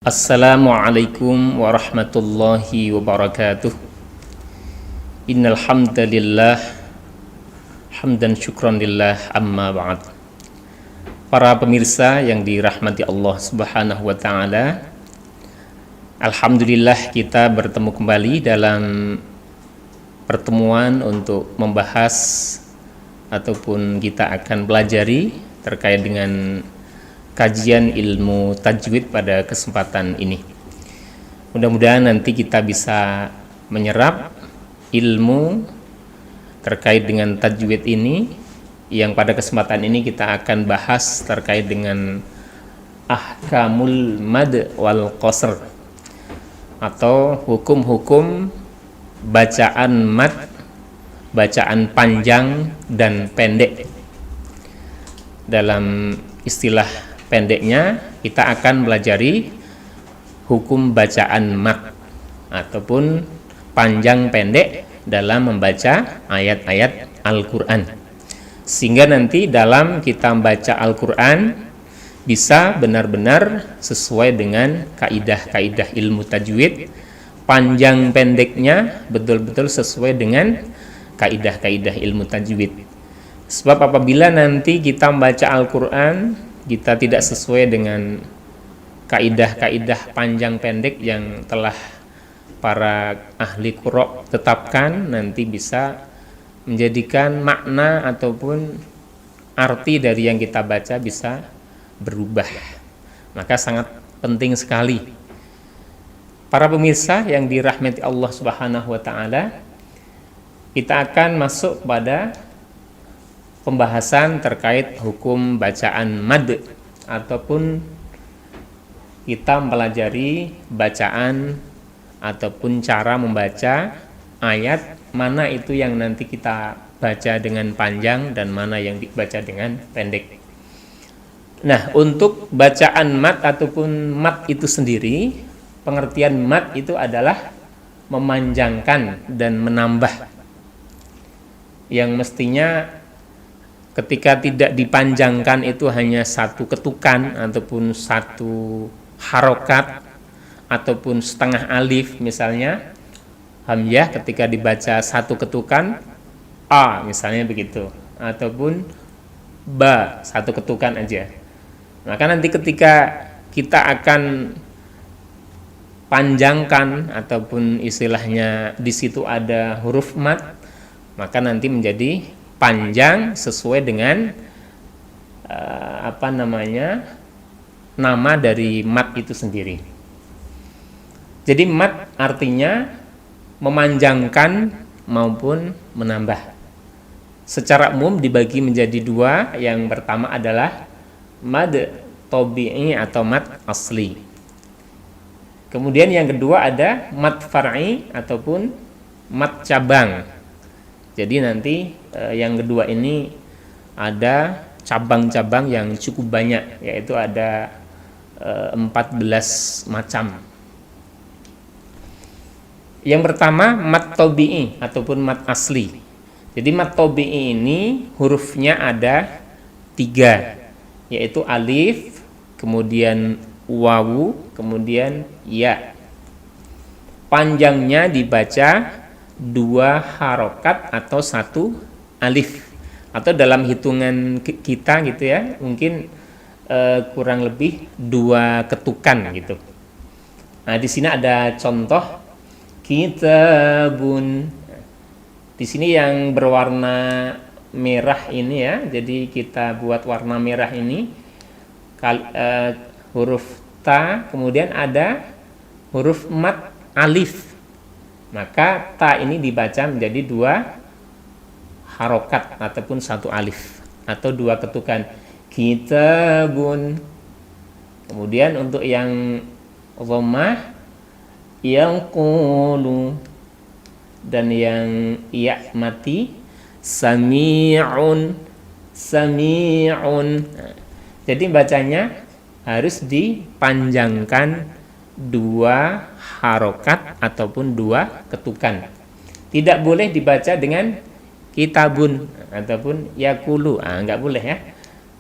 Assalamualaikum warahmatullahi wabarakatuh. Innal hamdalillah hamdan syukran lillah amma ba'd. Para pemirsa yang dirahmati Allah Subhanahu wa taala, alhamdulillah kita bertemu kembali dalam pertemuan untuk membahas ataupun kita akan pelajari terkait dengan kajian ilmu tajwid pada kesempatan ini. Mudah-mudahan nanti kita bisa menyerap ilmu terkait dengan tajwid ini, yang pada kesempatan ini kita akan bahas terkait dengan ahkamul mad wal qasr, atau hukum-hukum bacaan mad, bacaan panjang dan pendek. Dalam istilah pendeknya, kita akan pelajari hukum bacaan mad ataupun panjang pendek dalam membaca ayat-ayat Al-Quran, sehingga nanti dalam kita membaca Al-Quran bisa benar-benar sesuai dengan kaidah-kaidah ilmu tajwid, panjang pendeknya betul-betul sesuai dengan kaidah-kaidah ilmu tajwid. Sebab apabila nanti kita membaca Al-Quran kita tidak sesuai dengan kaidah-kaidah panjang pendek yang telah para ahli qurra tetapkan, nanti bisa menjadikan makna ataupun arti dari yang kita baca bisa berubah. Maka sangat penting sekali, para pemirsa yang dirahmati Allah Subhanahu wa taala, kita akan masuk pada pembahasan terkait hukum bacaan mad, ataupun kita mempelajari bacaan ataupun cara membaca ayat, mana itu yang nanti kita baca dengan panjang dan mana yang dibaca dengan pendek. Nah, untuk bacaan mad ataupun mad itu sendiri, pengertian mad itu adalah memanjangkan dan menambah, yang mestinya ketika tidak dipanjangkan itu hanya satu ketukan ataupun satu harokat ataupun setengah alif, misalnya hamzah ketika dibaca satu ketukan a misalnya begitu, ataupun ba satu ketukan aja. Maka nanti ketika kita akan panjangkan ataupun istilahnya di situ ada huruf mad, maka nanti menjadi panjang sesuai dengan nama dari mad itu sendiri. Jadi mad artinya memanjangkan maupun menambah. Secara umum dibagi menjadi dua. Yang pertama adalah mad tabi'i atau mad asli. Kemudian yang kedua ada mad far'i ataupun mad cabang. Jadi nanti yang kedua ini ada cabang-cabang yang cukup banyak, yaitu ada 14 macam. Yang pertama mad tabi'i ataupun mad asli. Jadi mad tabi'i ini hurufnya ada 3, yaitu alif, kemudian wawu, kemudian ya. Panjangnya dibaca 2 harokat atau 1 alif, atau dalam hitungan kita gitu ya, mungkin kurang lebih 2 ketukan gitu. Nah, di sini ada contoh kitabun. Di sini yang berwarna merah ini ya, jadi kita buat warna merah ini huruf ta, kemudian ada huruf mad alif. Maka ta ini dibaca menjadi 2 harokat ataupun 1 alif atau 2 ketukan, kitabun. Kemudian untuk yang dhammah yang qulu, dan yang ya mati sami'un. Nah, jadi bacanya harus dipanjangkan 2 harokat ataupun 2 ketukan. Tidak boleh dibaca dengan kitabun ataupun yakulu. Enggak boleh ya.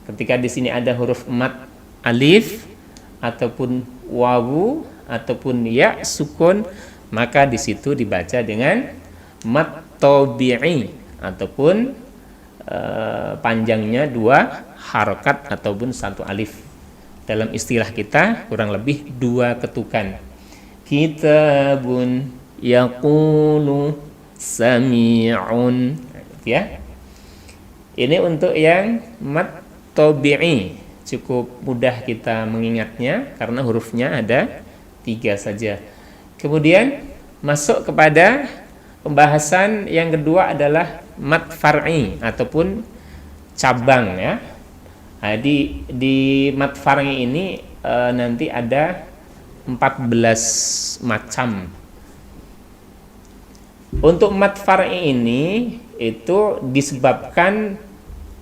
Ketika di sini ada huruf mad alif, ataupun wawu ataupun ya sukun, maka di situ dibaca dengan mad tabi'i ataupun panjangnya 2 harokat ataupun 1 alif. Dalam istilah kita kurang lebih 2 ketukan. Kitabun yaqulu sami'un, ya. Ini untuk yang mad tabi'i, cukup mudah kita mengingatnya karena hurufnya ada 3 saja. Kemudian masuk kepada pembahasan yang kedua adalah mad far'i ataupun cabang, ya. Nah, di mad far'i ini nanti ada 14 macam. Untuk mad far'i ini itu disebabkan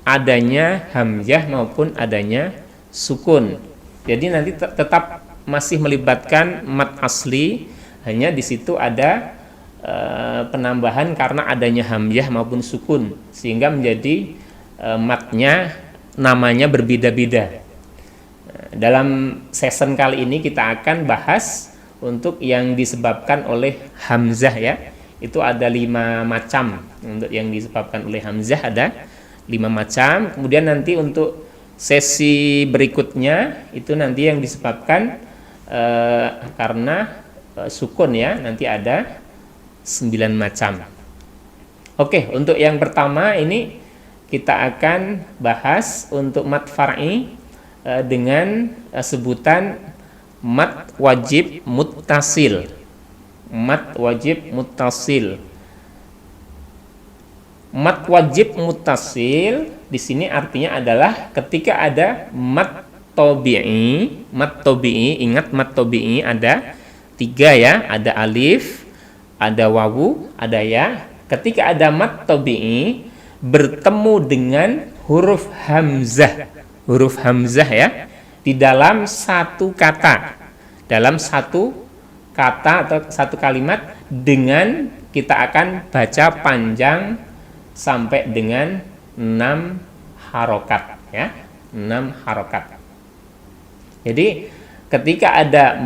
adanya hamzah maupun adanya sukun. Jadi nanti tetap masih melibatkan mad asli, hanya di situ ada penambahan karena adanya hamzah maupun sukun, sehingga menjadi madnya namanya berbeda-beda. Dalam season kali ini kita akan bahas untuk yang disebabkan oleh hamzah, ya. Itu ada 5 macam. Untuk yang disebabkan oleh hamzah ada 5 macam. Kemudian nanti untuk sesi berikutnya itu nanti yang disebabkan karena sukun, ya. Nanti ada 9 macam. Oke, untuk yang pertama ini kita akan bahas untuk mad far'i dengan sebutan mad wajib muttasil. Mad wajib muttasil. Mad wajib muttasil di sini artinya adalah ketika ada mad tabi'i. Mad tabi'i, ingat mad tabi'i ada 3, ya, ada alif, ada wawu, ada ya. Ketika ada mad tabi'i bertemu dengan huruf hamzah. Huruf hamzah, ya, di dalam satu kata. Dalam satu kata atau satu kalimat, dengan kita akan baca panjang sampai dengan 6 harokat, ya, 6 harokat. Jadi ketika ada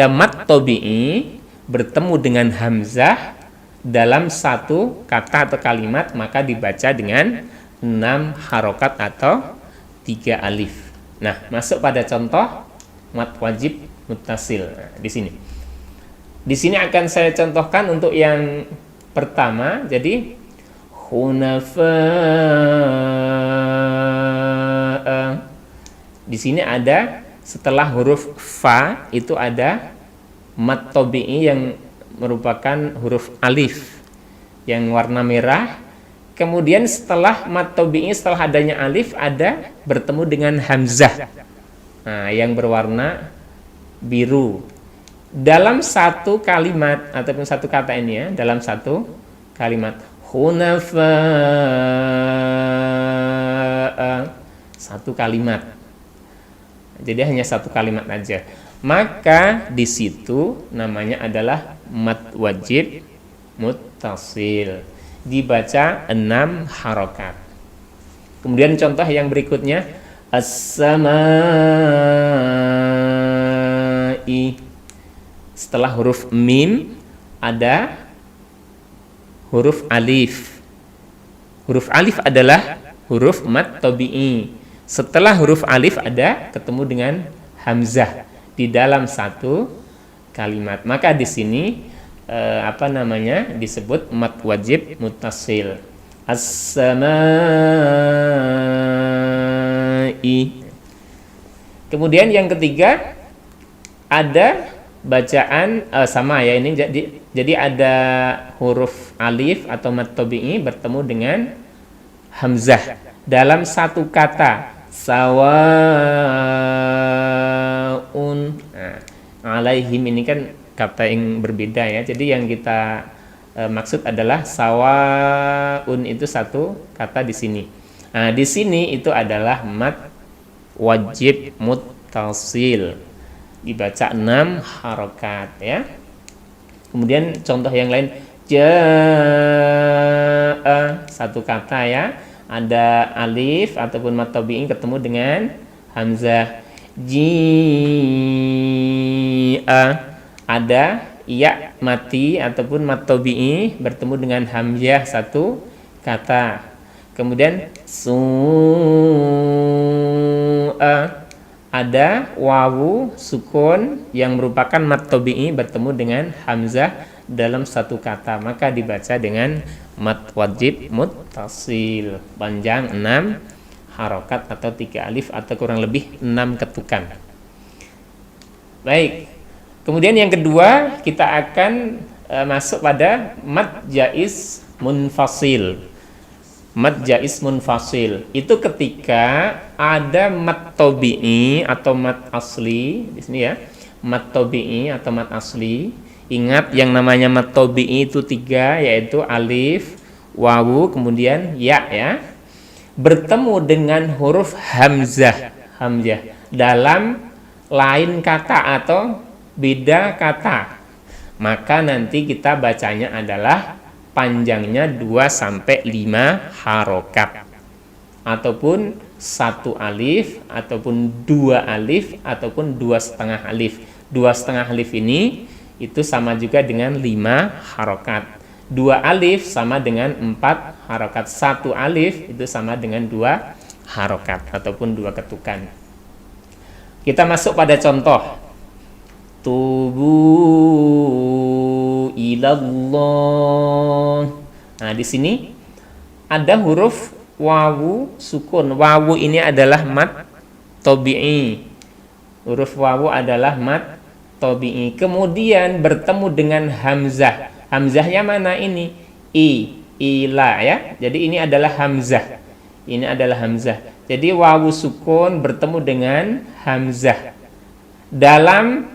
mad tabi'i bertemu dengan hamzah dalam satu kata atau kalimat, maka dibaca dengan 6 harokat atau 3 alif. Nah, masuk pada contoh mad wajib muttasil. Nah, di sini akan saya contohkan untuk yang pertama. Jadi hunafa, di sini ada setelah huruf fa itu ada mad tabi'i yang merupakan huruf alif yang warna merah. Kemudian setelah mad tabi'i, setelah adanya alif, ada bertemu dengan hamzah, nah, yang berwarna biru. Dalam satu kalimat ataupun satu kata ini, ya, dalam satu kalimat hunafa, satu kalimat. Jadi hanya satu kalimat aja. Maka di situ namanya adalah mad wajib muttasil. Dibaca 6 harokat. Kemudian contoh yang berikutnya as-samai. Setelah huruf mim ada huruf alif. Huruf alif adalah huruf mad tabi'i. Setelah huruf alif ada ketemu dengan hamzah di dalam satu kalimat. Maka di sini disebut mad wajib muttasil. As-samai. Kemudian yang ketiga ada bacaan sama, ya, ini jadi ada huruf alif atau mad tabi'i bertemu dengan hamzah dalam satu kata, sawaun. Nah, alaihim ini kan kata yang berbeda, ya. Jadi yang kita maksud adalah sawaun itu satu kata di sini. Nah, di sini itu adalah mad wajib muttasil. Dibaca 6 harokat, ya. Kemudian contoh yang lain, jaa, satu kata, ya. Ada alif ataupun mad tabi'i ketemu dengan hamzah. ji'a, ada ya mati ataupun mat tabi'i bertemu dengan hamzah satu kata. Kemudian su'a, ada wawu sukun yang merupakan mat tabi'i bertemu dengan hamzah dalam satu kata, maka dibaca dengan mat wajib muttasil panjang 6 harokat atau 3 alif atau kurang lebih 6 ketukan. Baik, kemudian yang kedua kita akan masuk pada mat jaiz munfasil. Mat jaiz munfasil itu ketika ada mat tabi'i atau mat asli di sini ya. Mat tabi'i atau mat asli. Ingat yang namanya mat tabi'i itu 3, yaitu alif, wawu, kemudian ya. Bertemu dengan huruf hamzah dalam lain kata atau beda kata. Maka nanti kita bacanya adalah panjangnya 2-5 harokat ataupun 1 alif ataupun 2 alif ataupun 2,5 alif. 2,5 alif ini itu sama juga dengan 5 harokat. 2 alif sama dengan 4 harokat. 1 alif itu sama dengan 2 harokat ataupun 2 ketukan. Kita masuk pada contoh. Tubu ilallah. Nah, di sini ada huruf wawu sukun. Wawu ini adalah mat tabi'i. Huruf wawu adalah mat tabi'i. Kemudian bertemu dengan hamzah. Hamzahnya mana ini? Ila ya. Jadi ini adalah hamzah. Ini adalah hamzah. Jadi wawu sukun bertemu dengan hamzah dalam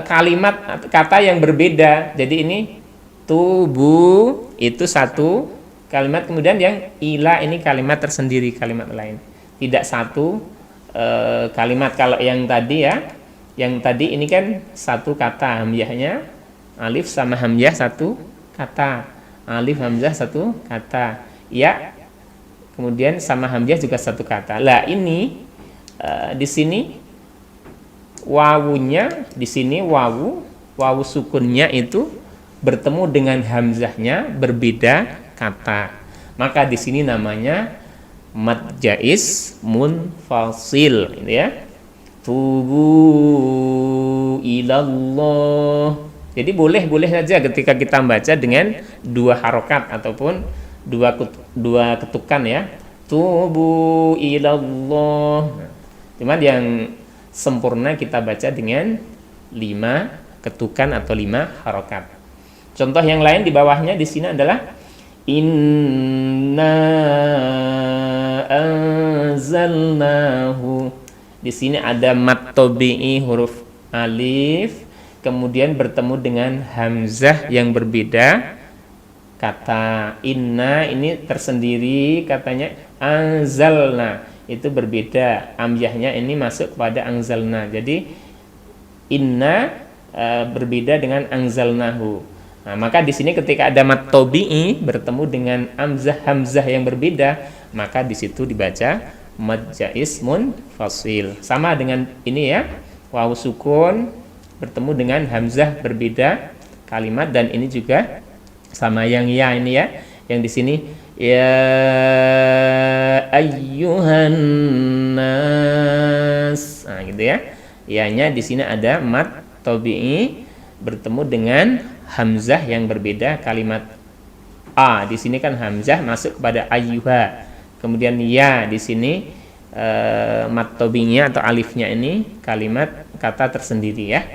kalimat kata yang berbeda. Jadi ini tubuh itu satu kalimat, kemudian yang ila ini kalimat tersendiri, kalimat lain, tidak satu kalimat. Kalau yang tadi ya, yang tadi ini kan satu kata, hamzahnya alif sama hamzah satu kata, alif hamzah satu kata, ya kemudian sama hamzah juga satu kata. Lah ini di sini wawunya, di sini wawu sukunnya itu bertemu dengan hamzahnya berbeda kata. Maka di sini namanya mad jaiz munfasil, gitu ya. Tubu ilallah. Jadi boleh saja ketika kita baca dengan 2 harokat ataupun 2 ketukan ya. Tubu ilallah. Cuman yang sempurna kita baca dengan 5 ketukan atau 5 harokat. Contoh yang lain di bawahnya di sini adalah inna anzalnahu. Di sini ada mat tabi'i huruf alif, kemudian bertemu dengan hamzah yang berbeda kata. Inna ini tersendiri katanya, anzalna itu berbeda, hamzahnya ini masuk kepada anzalna. Jadi inna berbeda dengan anzalnahu. Nah, maka di sini ketika ada mat tabi'i bertemu dengan hamzah yang berbeda, maka di situ dibaca mad jaiz munfasil. Sama dengan ini ya, wawu sukun bertemu dengan hamzah berbeda kalimat, dan ini juga sama yang ya ini ya, yang di sini ya ayyuhan nas. Nah, gitu ya. Ianya di sini ada mat tabi'i bertemu dengan hamzah yang berbeda kalimat. A di sini kan hamzah masuk kepada ayyuha. Kemudian ya di sini mat tabi'inya atau alifnya ini kalimat kata tersendiri ya.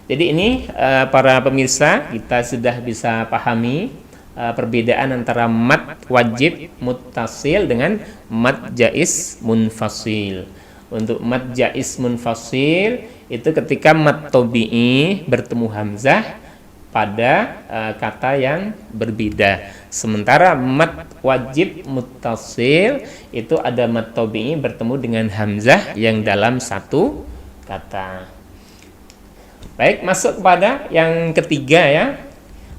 Jadi ini para pemirsa, kita sudah bisa pahami perbedaan antara mad wajib muttasil dengan mad jaiz munfasil. Untuk mad jaiz munfasil itu ketika mad tabi'i bertemu hamzah pada kata yang berbeda. Sementara mad wajib muttasil itu ada mad tabi'i bertemu dengan hamzah yang dalam satu kata. Baik, masuk kepada yang ketiga ya.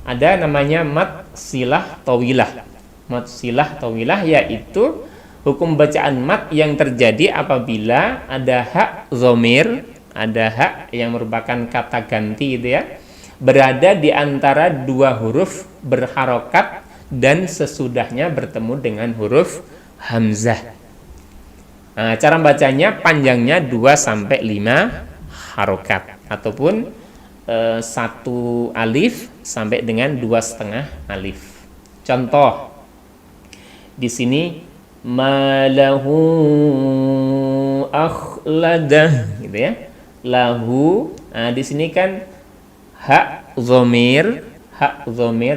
Ada namanya mad silah tawilah. Mad silah tawilah yaitu Hukum bacaan mat yang terjadi apabila ada hak dhamir, ada hak yang merupakan kata ganti gitu ya, berada di antara dua huruf berharokat dan sesudahnya bertemu dengan huruf hamzah. Nah, cara bacanya panjangnya 2-5 harokat ataupun 1 alif sampai dengan 2,5 alif. Contoh di sini malahu akhladah gitu ya. Lahu. Nah, di sini kan hak dhamir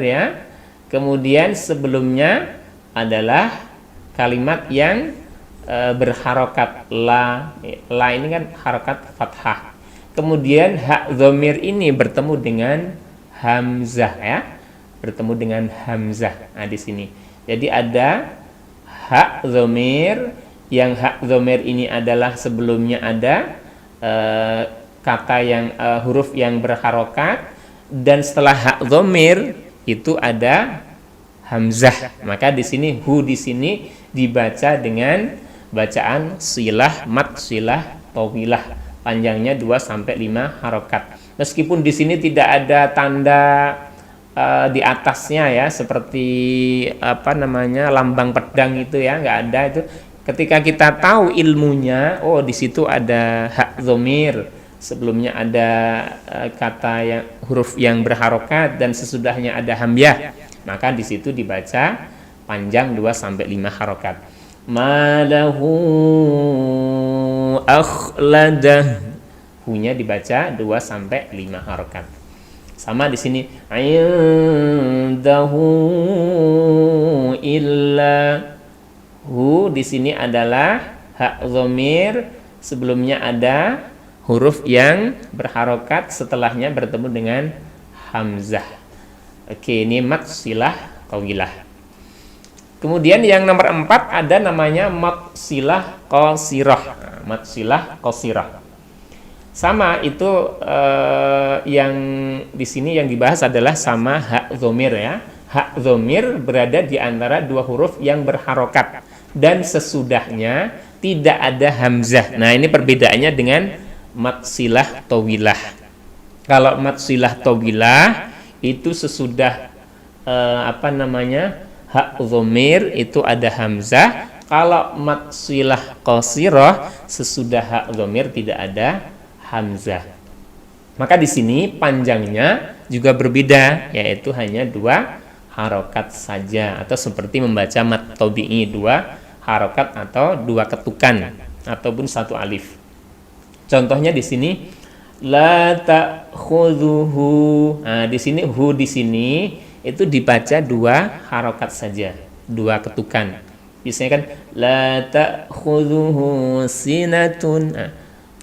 ya. Kemudian sebelumnya adalah kalimat yang berharokat la ini kan harokat fathah. Kemudian hak dhamir ini bertemu dengan hamzah ya, bertemu dengan hamzah. Nah, di sini. Jadi ada hak dhamir, yang hak dhamir ini adalah sebelumnya ada kata yang huruf yang berharokat, dan setelah hak dhamir itu ada hamzah. Maka di sini hu di sini dibaca dengan bacaan silah mat silah tawilah, panjangnya 2-5 harokat. Meskipun di sini tidak ada tanda di atasnya ya, seperti lambang pedang itu ya, nggak ada itu. Ketika kita tahu ilmunya, oh di situ ada hak dhamir, sebelumnya ada kata yang huruf yang berharokat dan sesudahnya ada hamzah, maka di situ dibaca panjang 2-5 harokat. Malahu akhladah, hunya dibaca 2-5 harokat. Sama di sini indahu illa, hu di sini adalah hak dhamir, sebelumnya ada huruf yang berharokat, setelahnya bertemu dengan hamzah. Oke, ini mat silah tawilah. Kemudian yang nomor 4 ada namanya mat silah qasirah. Mat silah qasirah. Sama itu yang di sini yang dibahas adalah sama hak dhamir ya. Hak dhamir berada di antara dua huruf yang berharokat dan sesudahnya tidak ada hamzah. Nah, ini perbedaannya dengan mat silah tawilah. Kalau mat silah tawilah itu sesudah hak dhamir itu ada hamzah. Kalau mat silah qasirah sesudah hak dhamir tidak ada hamzah. Maka di sini panjangnya juga berbeda, yaitu hanya 2 harokat saja, atau seperti membaca mat tabi'i 2 harokat atau 2 ketukan ataupun 1 alif. Contohnya di sini la ta'khudhuhu. Nah, di sini hu di sini itu dibaca 2 harokat saja, 2 ketukan. Biasanya kan la ta'khudhuhu sinatun. Nah,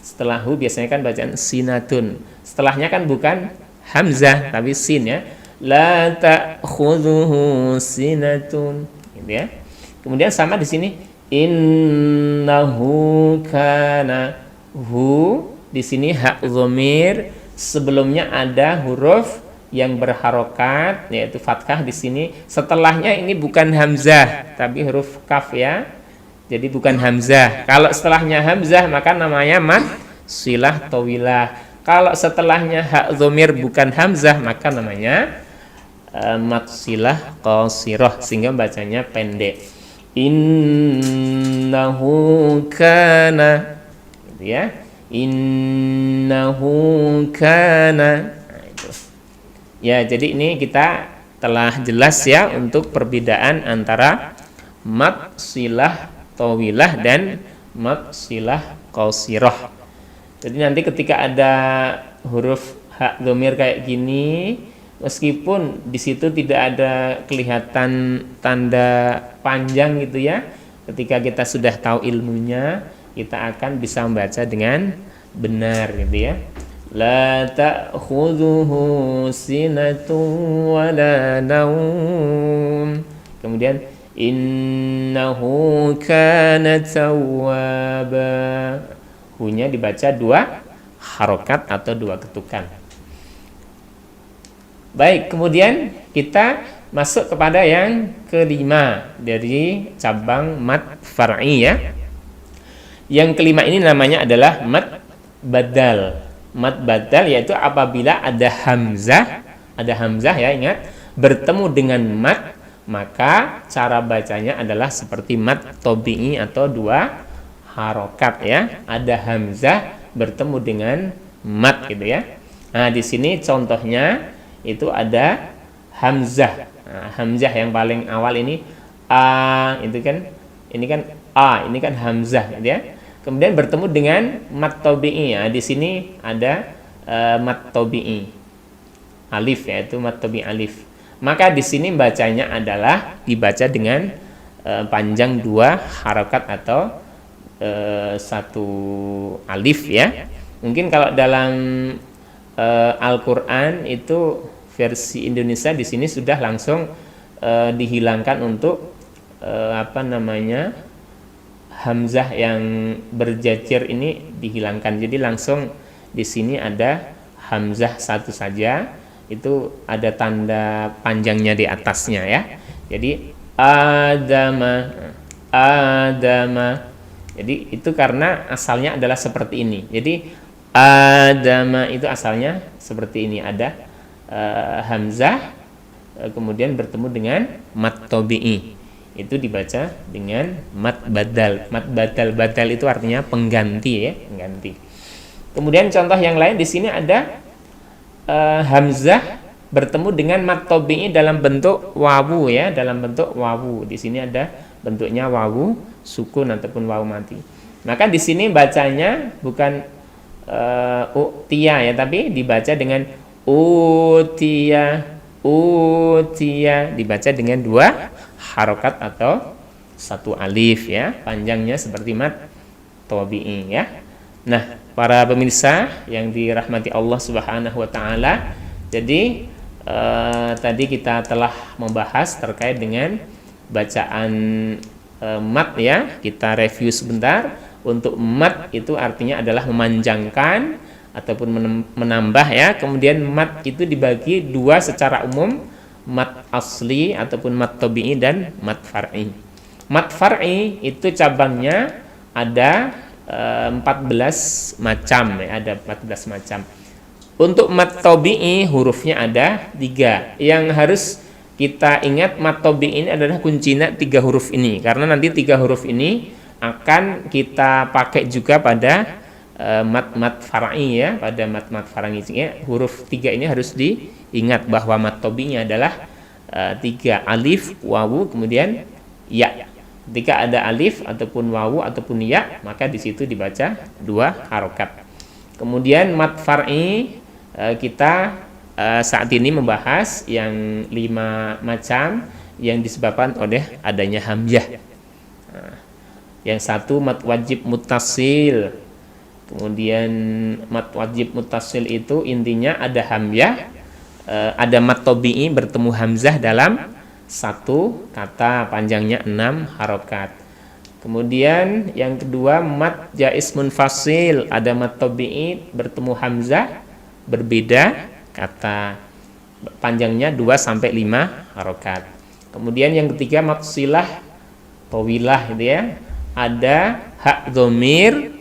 setelah hu biasanya kan bacaan sinatun. Setelahnya kan bukan hamzah tapi sin ya. La ta'khudhuhu sinatun, gitu ya. Kemudian sama di sini innahu kana, hu di sini hak dhamir, sebelumnya ada huruf yang berharokat yaitu fathah di sini. Setelahnya ini bukan hamzah tapi huruf kaf ya. Jadi bukan hamzah. Kalau setelahnya hamzah maka namanya mat silah tawilah. Kalau setelahnya hak dhamir bukan hamzah maka namanya mat silah qasirah, sehingga bacanya pendek. Innahu kana, gitu ya. Innahu kana. Nah, itu. Ya, jadi ini kita telah jelas ya untuk perbedaan antara mat silah tawilah dan mat silah qasirah. Jadi nanti ketika ada huruf hak dhamir kayak gini, meskipun di situ tidak ada kelihatan tanda panjang gitu ya, ketika kita sudah tahu ilmunya, kita akan bisa membaca dengan benar gitu ya. La ta'khudhuhu sinatun wa la naum. Kemudian innahu kana tawwaba. Hunya dibaca 2 harokat atau 2 ketukan. Baik, kemudian kita masuk kepada yang kelima dari cabang mad far'i ya. Yang kelima ini namanya adalah mad badal. Mad badal yaitu apabila ada hamzah ya, ingat, bertemu dengan mad, maka cara bacanya adalah seperti mad tabi'i atau dua harokat ya. Ada hamzah bertemu dengan mad gitu ya. Nah, di sini contohnya itu ada hamzah. Nah, hamzah yang paling awal ini a, itu kan, ini kan a, ini kan hamzah gitu ya. Kemudian bertemu dengan mad tabi'i ya. Di sini ada mad tabi'i alif, yaitu mad tabi'i alif. Maka di sini bacanya adalah dibaca dengan panjang dua harokat atau satu alif ya. Mungkin kalau dalam Al-Quran itu versi Indonesia di sini sudah langsung dihilangkan untuk hamzah yang berjajar ini dihilangkan. Jadi langsung di sini ada hamzah satu saja, itu ada tanda panjangnya di atasnya ya. Jadi adama. Jadi itu karena asalnya adalah seperti ini. Jadi adama itu asalnya seperti ini, ada hamzah kemudian bertemu dengan mad tabi'i, itu dibaca dengan mad badal. Mad badal itu artinya pengganti ya, pengganti. Kemudian contoh yang lain di sini ada hamzah bertemu dengan mad tabi'i dalam bentuk wawu ya, dalam bentuk wawu. Di sini ada bentuknya wawu sukun ataupun wawu mati. Maka di sini bacanya bukan utia ya, tapi dibaca dengan utia, dibaca dengan dua harokat atau satu alif ya, panjangnya seperti mad tabi'i ya. Nah, para pemirsa yang dirahmati Allah Subhanahu wa taala, jadi tadi kita telah membahas terkait dengan bacaan mad ya. Kita review sebentar. Untuk mad itu artinya adalah memanjangkan ataupun menambah ya. Kemudian mad itu dibagi dua secara umum, mad asli ataupun mad tabi'i dan mad far'i. Mad far'i itu cabangnya ada 14 macam ya, ada 14 macam. Untuk mad tabi'i hurufnya ada 3. Yang harus kita ingat, mad tabi'i ini adalah kuncinya 3 huruf ini, karena nanti 3 huruf ini akan kita pakai juga pada mad far'i ya, pada mad far'i ya. Huruf 3 ini harus diingat bahwa mad tabi'inya adalah 3, alif, wawu, kemudian ya. Ketika ada alif ataupun wawu ataupun ya, maka di situ dibaca 2 harokat. Kemudian mad far'i kita saat ini membahas yang 5 macam yang disebabkan oleh adanya hamzah. Yang satu mad wajib muttasil. Kemudian mad wajib muttasil itu intinya ada hamzah, ada mad tabi'i bertemu hamzah dalam satu kata, panjangnya 6 harokat. Kemudian yang kedua mad jaiz munfasil, ada mad tabi'i bertemu hamzah berbeda kata, panjangnya 2 sampai 5 harokat. Kemudian yang ketiga mad silah tawilah gitu ya. Ada hak dhamir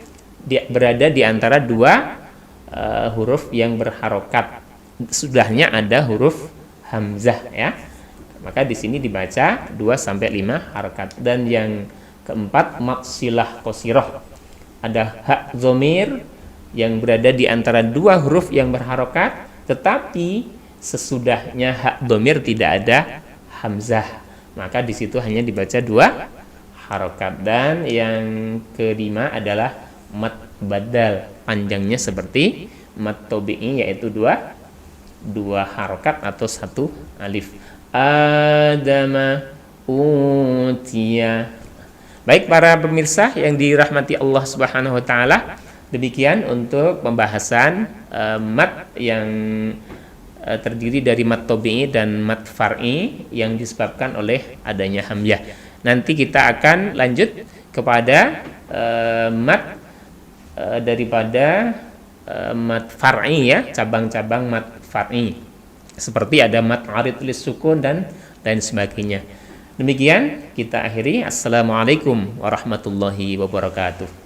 berada di antara 2 huruf yang berharokat. Sudahnya ada huruf hamzah ya. Maka di sini dibaca 2 sampai 5 harokat. Dan yang keempat mad silah qasirah. Ada hak dhamir yang berada di antara 2 huruf yang berharokat, tetapi sesudahnya hak dhamir tidak ada hamzah. Maka di situ hanya dibaca 2 harokat. Dan yang kelima adalah mad badal, panjangnya seperti mad tabi'i, yaitu 2 harokat atau 1 alif. Adama utia. Baik para pemirsa yang dirahmati Allah Subhanahu wa taala, demikian untuk pembahasan mad yang terdiri dari mad tabi'i dan mad far'i yang disebabkan oleh adanya hamzah. Nanti kita akan lanjut kepada mad daripada mad far'i ya, cabang-cabang mad far'i. Seperti ada mad arid lis sukun dan dan sebagainya. Demikian kita akhiri. Assalamualaikum warahmatullahi wabarakatuh.